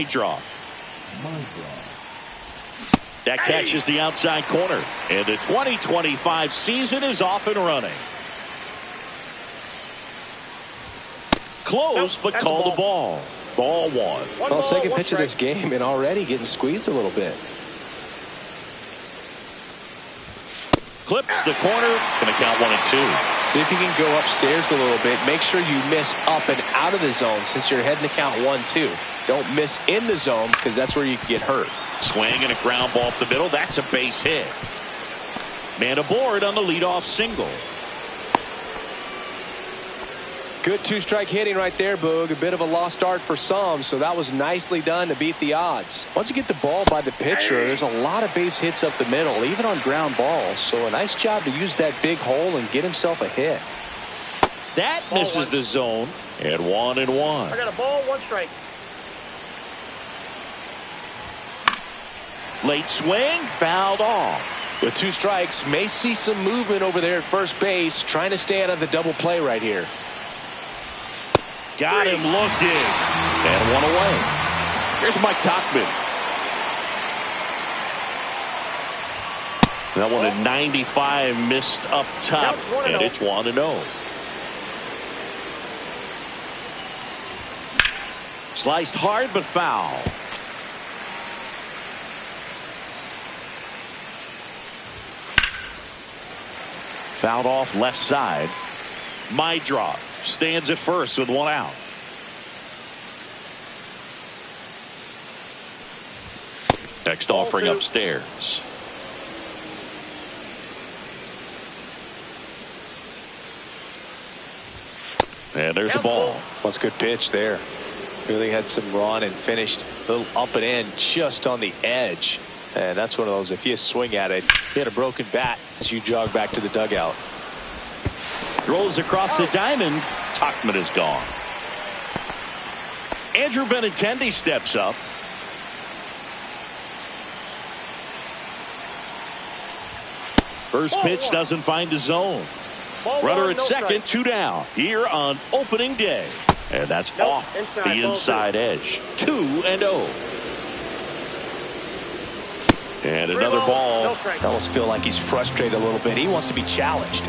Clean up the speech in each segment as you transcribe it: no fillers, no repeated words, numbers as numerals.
Draw. That catches the outside corner. And the 2025 season is off and running. Close, but call the ball. Ball one. Well, second pitch of this game and already getting squeezed a little bit. Clips the corner. Going to count 1-2. See if you can go upstairs a little bit. Make sure you miss up and out of the zone since you're heading to count 1-2. Don't miss in the zone because that's where you can get hurt. Swing and a ground ball up the middle. That's a base hit. Man aboard on the leadoff single. Good two-strike hitting right there, Boog. A bit of a lost start for some, so that was nicely done to beat the odds. Once you get the ball by the pitcher, there's a lot of base hits up the middle, even on ground balls. So a nice job to use that big hole and get himself a hit. That misses the zone. And 1-1. I got a ball, 1 strike. Late swing, fouled off. With 2 strikes, may see some movement over there at first base, trying to stay out of the double play right here. Got him looking. And 1 away. Here's Mike Tauchman. That one at 95 missed up top. And it's 1-0. Sliced hard but foul. Fouled off left side. Draw stands at first with 1 out. Next offering upstairs. And there's the ball. That's a good pitch there. Really had some run and finished a little up and in just on the edge. And that's one of those, if you swing at it, you had a broken bat as you jog back to the dugout. Throws across the diamond. Tauchman is gone. Andrew Benintendi steps up. First pitch doesn0 find the zone. Runner at second, 2 down here on opening day. And that's off the inside edge. 2-0. And another ball. I almost feel like he's frustrated a little bit. He wants to be challenged.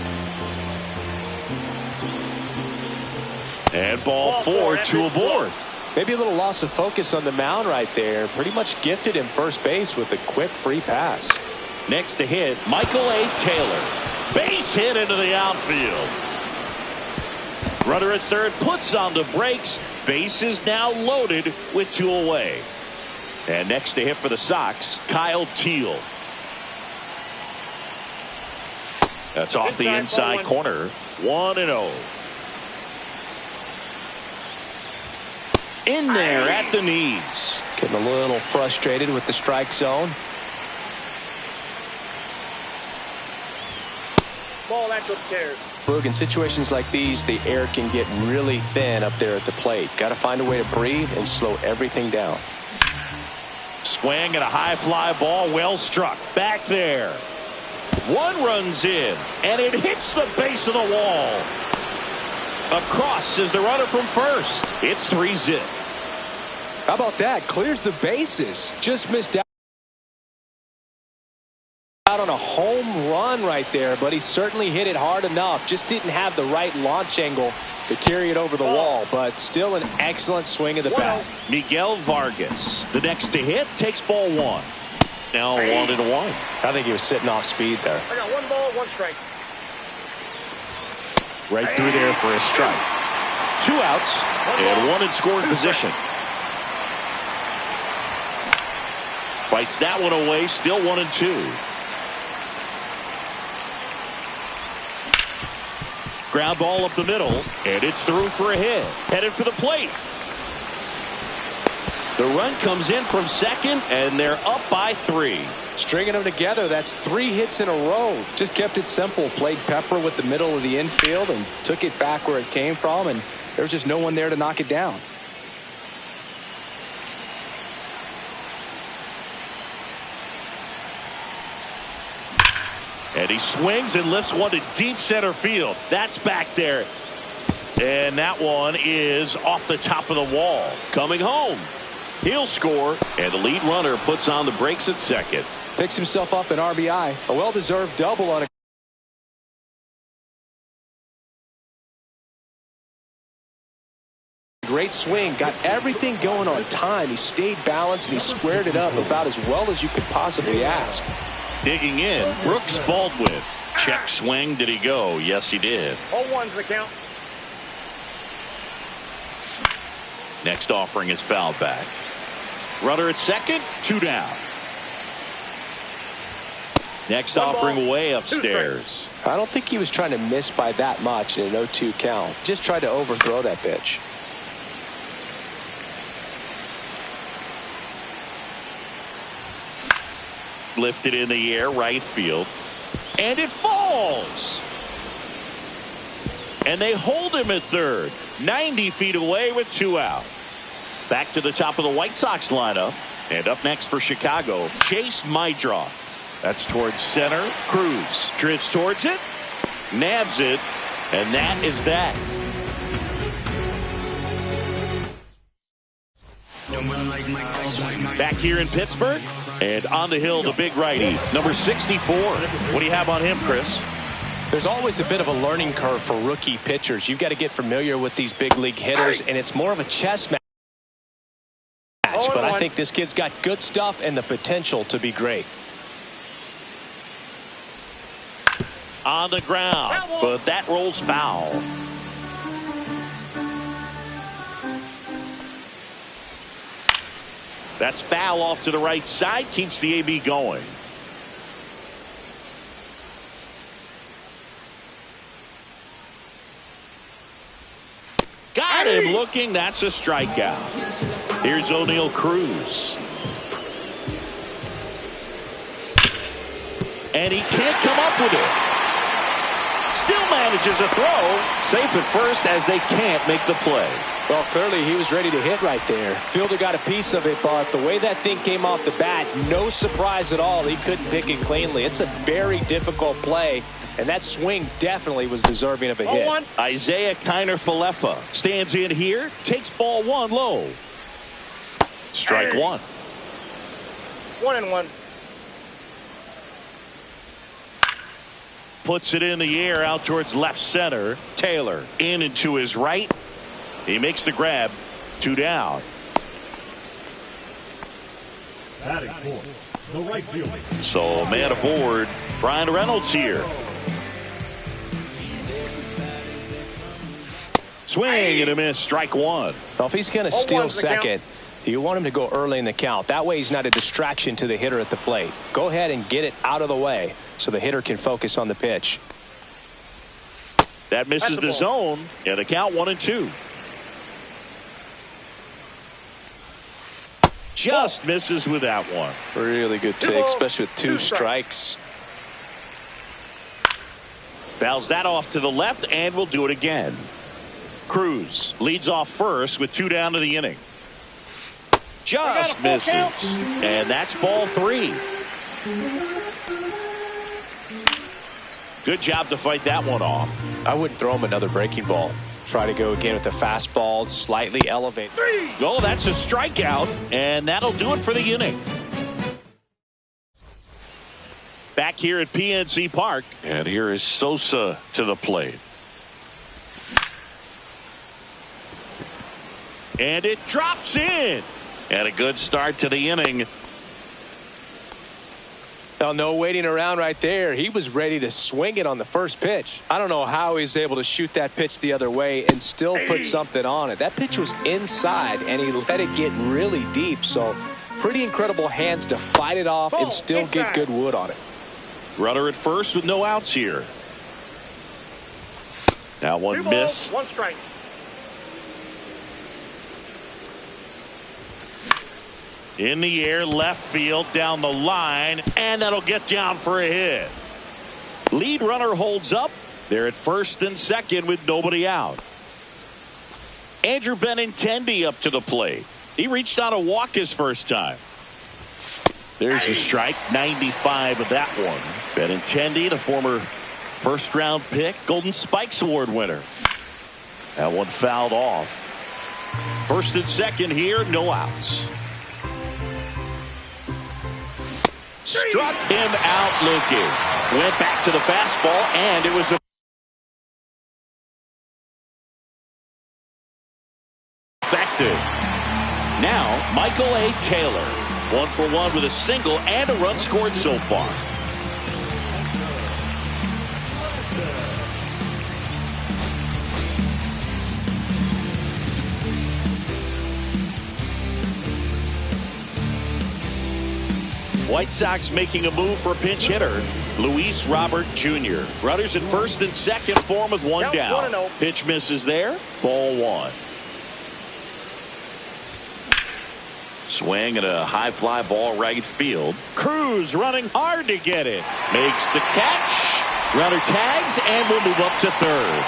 And ball 4, 2 aboard. Maybe a little loss of focus on the mound right there. Pretty much gifted him first base with a quick free pass. Next to hit, Michael A. Taylor. Base hit into the outfield. Runner at third puts on the brakes. Base is now loaded with 2 away. And next to hit for the Sox, Kyle Teel. That's off the inside corner. 1-0. In there at the knees. Getting a little frustrated with the strike zone. Ball, that's upstairs. Boog, in situations like these, the air can get really thin up there at the plate. Got to find a way to breathe and slow everything down. Swing and a high fly ball, well struck. Back there. 1 runs in, and it hits the base of the wall. Across is the runner from first. It's 3-0. How about that? Clears the bases. Just missed out on a home run right there, but he certainly hit it hard enough. Just didn't have the right launch angle to carry it over the wall, but still an excellent swing of the bat. Miguel Vargas, the next to hit, takes ball 1. Now 1-1. I think he was sitting off speed there. I got 1 ball, 1 strike. Right through there for a strike. 2 outs and 1 in scoring position. Fights that one away, still 1-2. Ground ball up the middle, and it's through for a hit. Headed for the plate. The run comes in from second, and they're up by 3. Stringing them together, that's 3 hits in a row. Just kept it simple. Played Pepper with the middle of the infield and took it back where it came from, and there's just no one there to knock it down. And he swings and lifts one to deep center field. That's back there. And that one is off the top of the wall. Coming home. He'll score, and the lead runner puts on the brakes at second. Picks himself up an RBI. A well-deserved double on a great swing. Got everything going on time. He stayed balanced and he squared it up about as well as you could possibly ask. Digging in, Brooks Baldwin. Check swing. Did he go? Yes, he did. 0-1's the count. Next offering is fouled back. Runner at second, 2 down. Next offering way upstairs. I don't think he was trying to miss by that much in an 0-2 count. Just tried to overthrow that pitch. Lifted in the air, right field. And it falls. And they hold him at third. 90 feet away with 2 out. Back to the top of the White Sox lineup. And up next for Chicago, Chase Meidroth. That's towards center. Cruz drifts towards it. Nabs it. And that is that. Back here in Pittsburgh. And on the hill, the big righty, number 64. What do you have on him, Chris? There's always a bit of a learning curve for rookie pitchers. You've got to get familiar with these big league hitters, and it's more of a chess match. But I think this kid's got good stuff and the potential to be great. On the ground, but that rolls foul. That's foul off to the right side, keeps the AB going. Got him looking. That's a strikeout. Here's O'Neal Cruz. And he can't come up with it. Still manages a throw. Safe at first as they can't make the play. Well, clearly he was ready to hit right there. Fielder got a piece of it, but the way that thing came off the bat, no surprise at all. He couldn't pick it cleanly. It's a very difficult play, and that swing definitely was deserving of a hit. Isaiah Kiner-Falefa stands in here, takes ball 1 low. Strike 1. 1-1. Puts it in the air out towards left center. Taylor in and to his right. He makes the grab. 2 down. Batting fourth, the right fielder. So man aboard. Brian Reynolds here. Swing and a miss. Strike 1. Well, if he's going to steal second, you want him to go early in the count. That way he's not a distraction to the hitter at the plate. Go ahead and get it out of the way so the hitter can focus on the pitch. That misses the zone. And the count 1-2. Just misses with that one. Really good take, especially with 2 strikes. Fouls that off to the left and will do it again. Cruz leads off first with 2 down to the inning. Just misses. And that's ball 3. Good job to fight that one off. I wouldn't throw him another breaking ball. Try to go again with the fastball, slightly elevate. Oh, that's a strikeout, and that'll do it for the inning. Back here at PNC Park, and here is Sosa to the plate. And it drops in. And a good start to the inning. Well, no waiting around right there. He was ready to swing it on the first pitch. I don't know how he's able to shoot that pitch the other way and still put something on it. That pitch was inside, and he let it get really deep. So pretty incredible hands to fight it off and still get good wood on it. Runner at first with no outs here. Now 1 miss. 1 strike. In the air, left field, down the line, and that'll get down for a hit. Lead runner holds up. They're at first and second with nobody out. Andrew Benintendi up to the plate. He reached on a walk his first time. There's a strike, 95 of that one. Benintendi, the former first-round pick, Golden Spikes Award winner. That one fouled off. First and second here, no outs. Struck him out looking. Went back to the fastball, and it was effective. Now, Michael A. Taylor. 1 for 1 with a single and a run scored so far. White Sox making a move for a pinch hitter, Luis Robert Jr. Runners at first and second for him with one down. 1-0. Pitch misses there. Ball one. Swing and a high fly ball right field. Cruz running hard to get it. Makes the catch. Runner tags and will move up to third.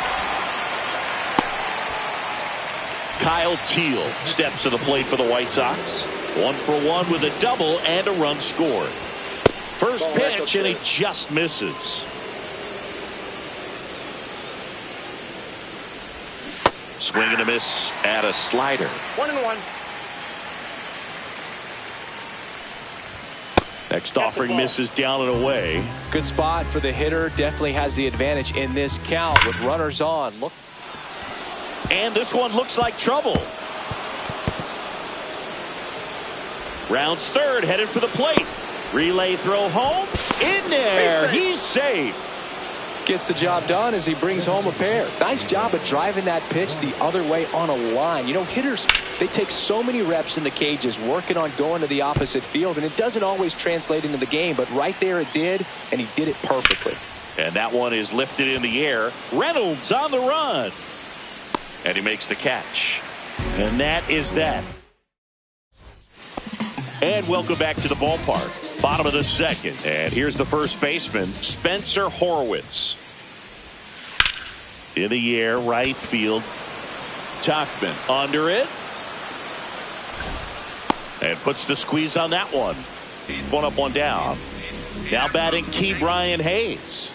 Kyle Teel steps to the plate for the White Sox. 1 for 1 with a double and a run scored. First pitch and he just misses. Swing and a miss at a slider. 1-1. Next offering misses down and away. Good spot for the hitter. Definitely has the advantage in this count with runners on. Look. And this one looks like trouble. Rounds third, headed for the plate. Relay throw home. In there. He's safe. Gets the job done as he brings home a pair. Nice job of driving that pitch the other way on a line. You know, hitters, they take so many reps in the cages working on going to the opposite field, and it doesn't always translate into the game, but right there it did, and he did it perfectly. And that one is lifted in the air. Reynolds on the run. And he makes the catch. And that is that. And welcome back to the ballpark. Bottom of the second. And here's the first baseman, Spencer Horwitz. In the air, right field. Tauchman under it. And puts the squeeze on that one. One up, one down. Now batting Ke'Bryan Hayes.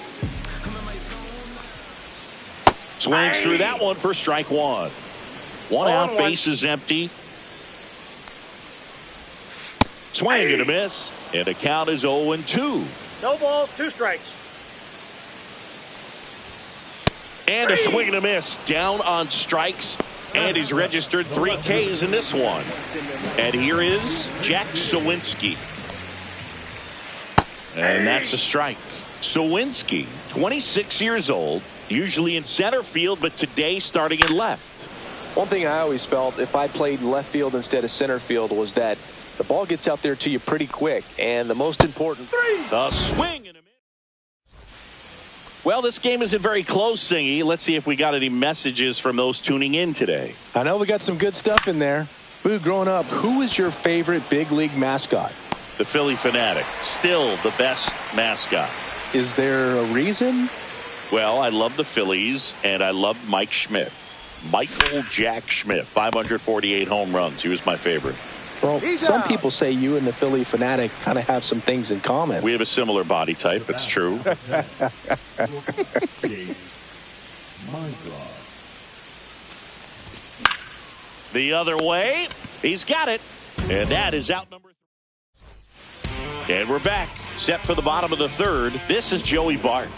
Swings through that one for strike one. One out, base is empty. Swing and a miss. And the count is 0-2. No balls, 2 strikes. And a swing and a miss. Down on strikes. And he's registered 3 Ks in this one. And here is Jack Suwinski. And that's a strike. Suwinski, 26 years old, usually in center field, but today starting in left. One thing I always felt if I played in left field instead of center field was that the ball gets out there to you pretty quick, and the most important. The swing and a miss. Well, this game isn't very close, Singy. Let's see if we got any messages from those tuning in today. I know we got some good stuff in there. Boo, growing up, who was your favorite big league mascot? The Philly Fanatic, still the best mascot. Is there a reason? Well, I love the Phillies, and I love Mike Schmidt. Michael Jack Schmidt, 548 home runs. He was my favorite. Well, some people say you and the Philly Fanatic kind of have some things in common. We have a similar body type. It's true. The other way. He's got it. And that is out number 3. And we're back. Set for the bottom of the third. This is Joey Bart.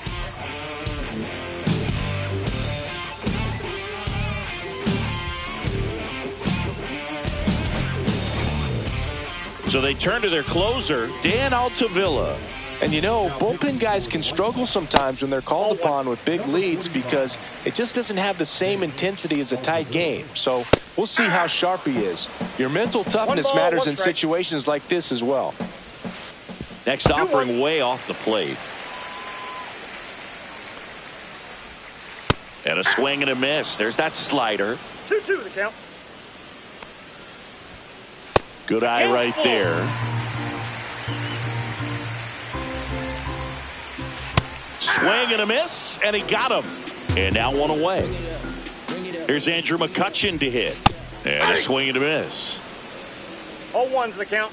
So they turn to their closer, Dan Altavilla. And you know, bullpen guys can struggle sometimes when they're called upon with big leads because it just doesn't have the same intensity as a tight game. So we'll see how sharp he is. Your mental toughness matters in situations like this as well. Next offering way off the plate. And a swing and a miss. There's that slider. 2-2 the count. Good eye right there. Swing and a miss, and he got him. And now one away. Here's Andrew McCutchen to hit. And a swing and a miss. 0-1's the count.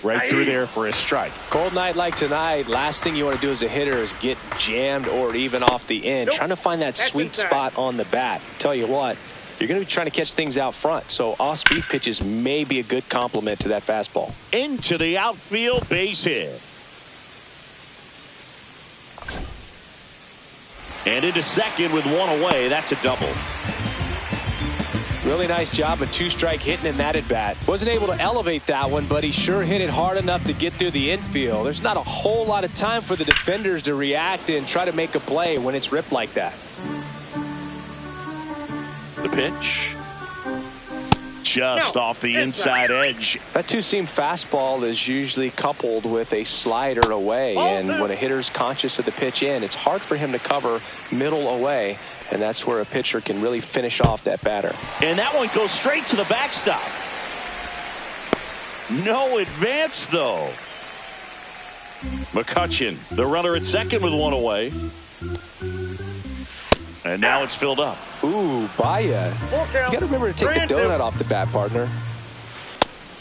Right through there for a strike. Cold night like tonight, last thing you want to do as a hitter is get jammed or even off the end. Trying to find that sweet spot on the bat. Tell you what, You're going to be trying to catch things out front, so off-speed pitches may be a good complement to that fastball. Into the outfield, base hit. And into second with one away. That's a double. Really nice job of two-strike hitting in that at-bat. Wasn't able to elevate that one, but he sure hit it hard enough to get through the infield. There's not a whole lot of time for the defenders to react and try to make a play when it's ripped like that. The pitch. Just off the inside edge. That two-seam fastball is usually coupled with a slider away, and when a hitter's conscious of the pitch in, it's hard for him to cover middle away, and that's where a pitcher can really finish off that batter. And that one goes straight to the backstop. No advance, though. McCutchen, the runner at second with one away. And now it's filled up. Ooh, Baya. You got to remember to take the donut off the bat, partner.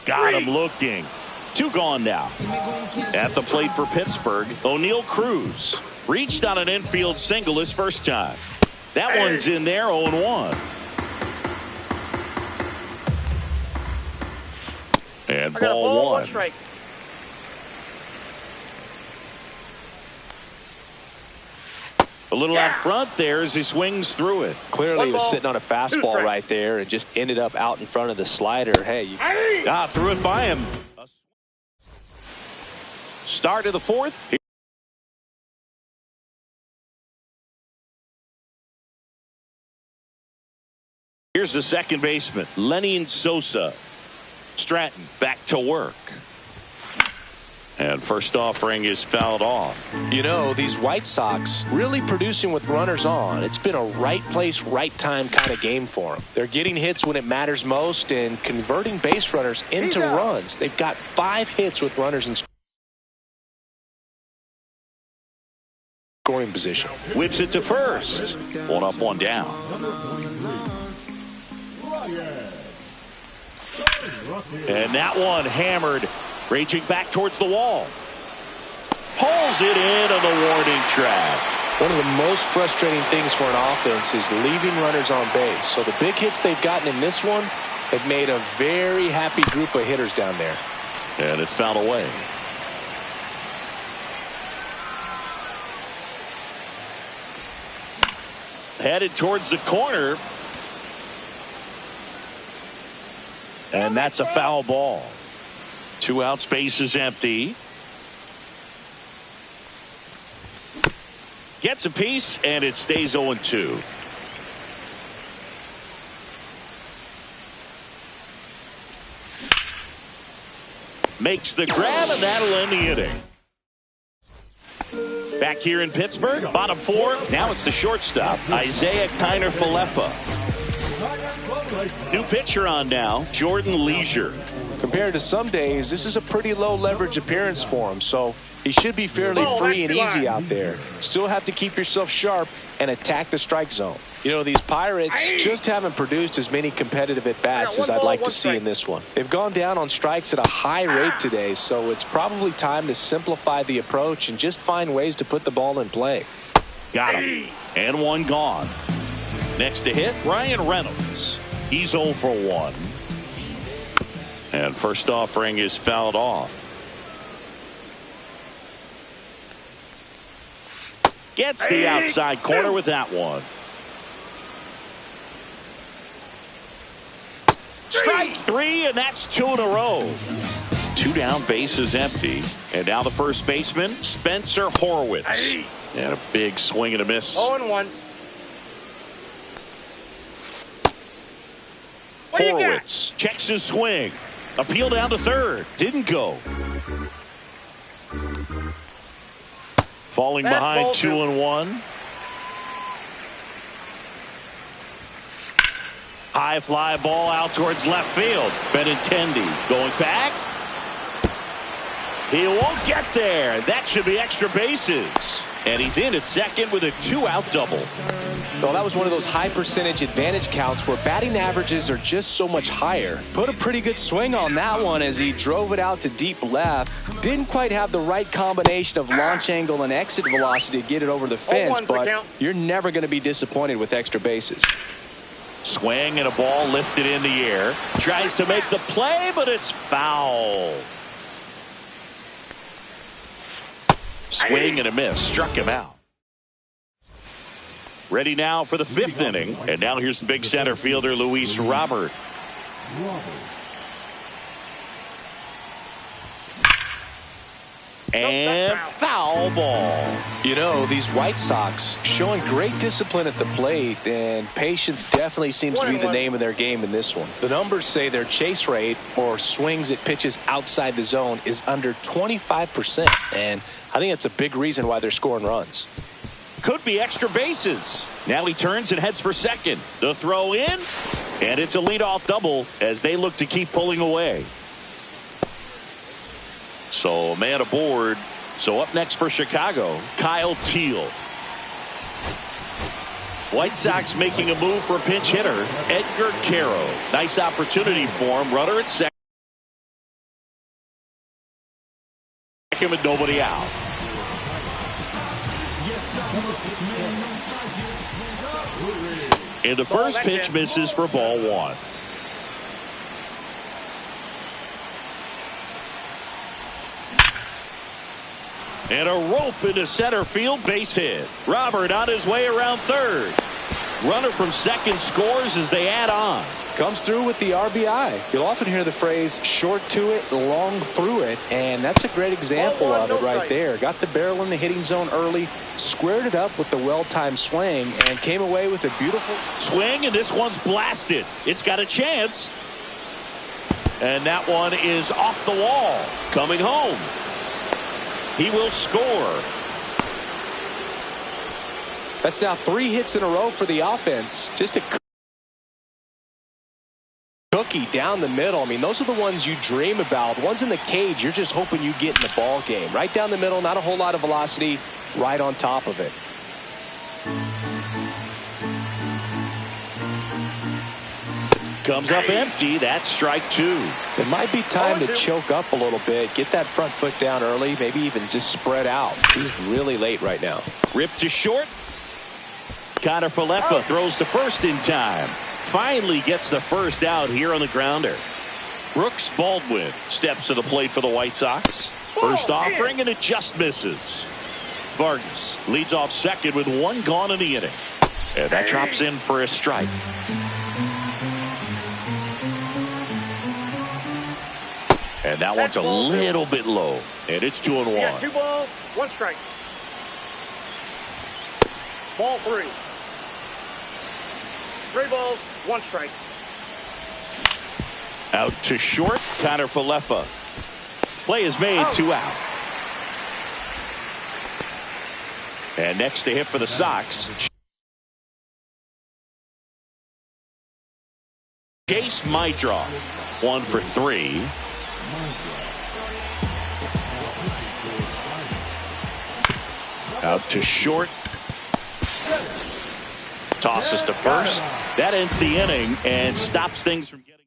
Got him looking. Two gone now. At the plate for Pittsburgh, O'Neal Cruz reached on an infield single his first time. That one's in there, 0-1. And ball one. Strike. A little out front there as he swings through it. Clearly he was sitting on a fastball right there and just ended up out in front of the slider. Hey, threw it by him. Start of the fourth. Here's the second baseman, Lenny Sosa. Stratton back to work. And first offering is fouled off. You know, these White Sox really producing with runners on. It's been a right place, right time kind of game for them. They're getting hits when it matters most and converting base runners into runs. They've got 5 hits with runners in scoring position. Whips it to first. 1 up, 1 down. And that one hammered. Raging back towards the wall. Pulls it in on the warning track. One of the most frustrating things for an offense is leaving runners on base. So the big hits they've gotten in this one have made a very happy group of hitters down there. And it's fouled away. Headed towards the corner. And that's a foul ball. 2 outs, base is empty. Gets a piece, and it stays 0-2. Makes the grab, and that'll end the inning. Back here in Pittsburgh, bottom 4. Now it's the shortstop, Isaiah Kiner-Falefa. New pitcher on now, Jordan Leisure. Compared to some days, this is a pretty low leverage appearance for him, so he should be fairly free and easy out there. Still have to keep yourself sharp and attack the strike zone. You know, these Pirates just haven't produced as many competitive at-bats as I'd like to see in this one. They've gone down on strikes at a high rate today, so it's probably time to simplify the approach and just find ways to put the ball in play. Got him. And 1 gone. Next to hit, Ryan Reynolds. He's 0 for 1. And first offering is fouled off. Gets the outside corner with that one. Strike 3, and that's 2 in a row. 2 down, base is empty. And now the first baseman, Spencer Horwitz. And a big swing and a miss. 0-1. Horwitz checks his swing. Appeal down to third. Didn't go. Falling behind 2-1. High fly ball out towards left field. Benintendi going back. He won't get there. That should be extra bases. And he's in at second with a 2-out double. Well, that was one of those high percentage advantage counts where batting averages are just so much higher. Put a pretty good swing on that one as he drove it out to deep left. Didn't quite have the right combination of launch angle and exit velocity to get it over the fence, but you're never going to be disappointed with extra bases. Swing and a ball lifted in the air. Tries to make the play, but it's foul. Swing and a miss. Struck him out. Ready now for the 5th inning. And now here's the big center fielder, Luis Robert. And foul ball. You know, these White Sox showing great discipline at the plate, and patience definitely seems to be the name of their game in this one. The numbers say their chase rate, or swings at pitches outside the zone, is under 25%, and I think that's a big reason why they're scoring runs. Could be extra bases. Now he turns and heads for second. The throw in, and it's a leadoff double as they look to keep pulling away. So a man aboard. So up next for Chicago, Kyle Teel. White Sox making a move for pinch hitter Edgar Quero. Nice opportunity for him. Runner at second with nobody out. And the first pitch misses for ball 1. And a rope into center field, base hit. Robert on his way around third. Runner from second scores as they add on. Comes through with the RBI. You'll often hear the phrase short to it, long through it, and that's a great example of it right there. Got the barrel in the hitting zone early, squared it up with the well-timed swing, and came away with a beautiful swing, and this one's blasted. It's got a chance. And that one is off the wall. Coming home. He will score. That's now 3 hits in a row for the offense. Just a cookie down the middle. I mean, those are the ones you dream about. Ones in the cage, you're just hoping you get in the ball game. Right down the middle, not a whole lot of velocity, right on top of it. Comes up empty. That's strike 2. It might be time to choke up a little bit. Get that front foot down early. Maybe even just spread out. He's really late right now. Ripped to short. Connor Falefa throws to first in time. Finally gets the first out here on the grounder. Brooks Baldwin steps to the plate for the White Sox. First offering, and it just misses. Vargas leads off second with 1 gone in the inning. And that drops in for a strike. And that one's a little bit low. And it's 2-1. Yeah, 2 balls, 1 strike. Ball 3. 3 balls, 1 strike. Out to short, Connor Falefa. Play is made, 2 out. And next to hit for the Sox, Chase Meidroth. 1 for 3. Out to short. Tosses to first. That ends the inning and stops things from getting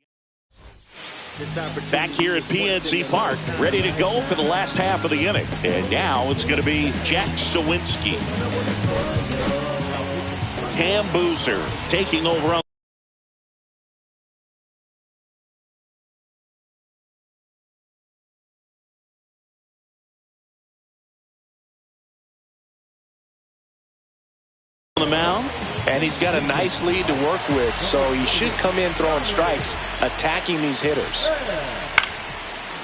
back here at PNC Park, ready to go for the last half of the inning. And now it's going to be Jack Suwinski. Cam Boozer taking over on the mound. And he's got a nice lead to work with, so he should come in throwing strikes, attacking these hitters.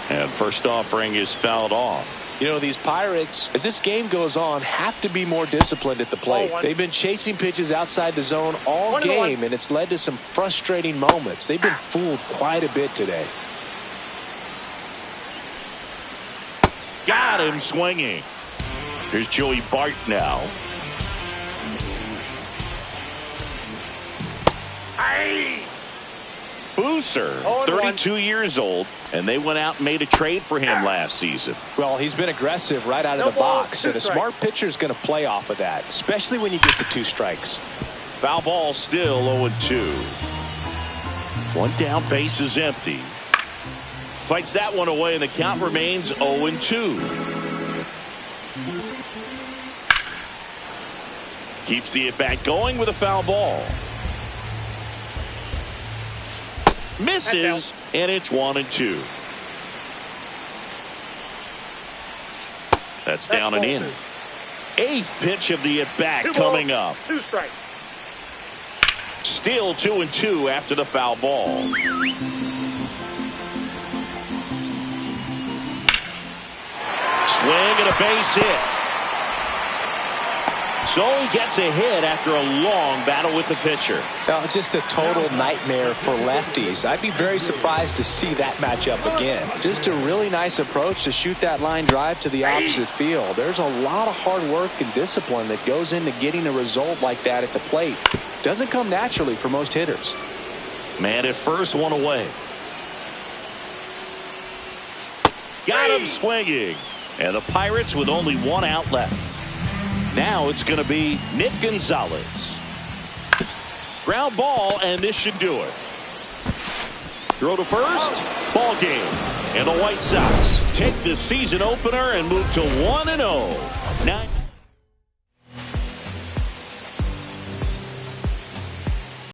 And first offering is fouled off. You know, these Pirates, as this game goes on, have to be more disciplined at the plate. They've been chasing pitches outside the zone all game, and it's led to some frustrating moments. They've been fooled quite a bit today. Got him swinging. Here's Joey Bart now. Boozer, 32 years old, and they went out and made a trade for him last season. Well, he's been aggressive right out of the box, and a smart pitcher is going to play off of that, especially when you get the 2 strikes. Foul ball still 0-2. 1 down, base is empty. Fights that one away, and the count remains 0-2. Keeps the at-bat going with a foul ball. Misses, and it's 1-2. That's down and in. 8th pitch of the at-bat coming up. 2 strikes. Still 2-2 after the foul ball. Swing and a base hit. So he gets a hit after a long battle with the pitcher. Now, just a total nightmare for lefties. I'd be very surprised to see that matchup again. Just a really nice approach to shoot that line drive to the opposite field. There's a lot of hard work and discipline that goes into getting a result like that at the plate. Doesn't come naturally for most hitters. Man at first, 1 away. Got him swinging. And the Pirates with only 1 out left. Now it's going to be Nick Gonzalez. Ground ball, and this should do it. Throw to first. Ball game. And the White Sox take the season opener and move to 1-0.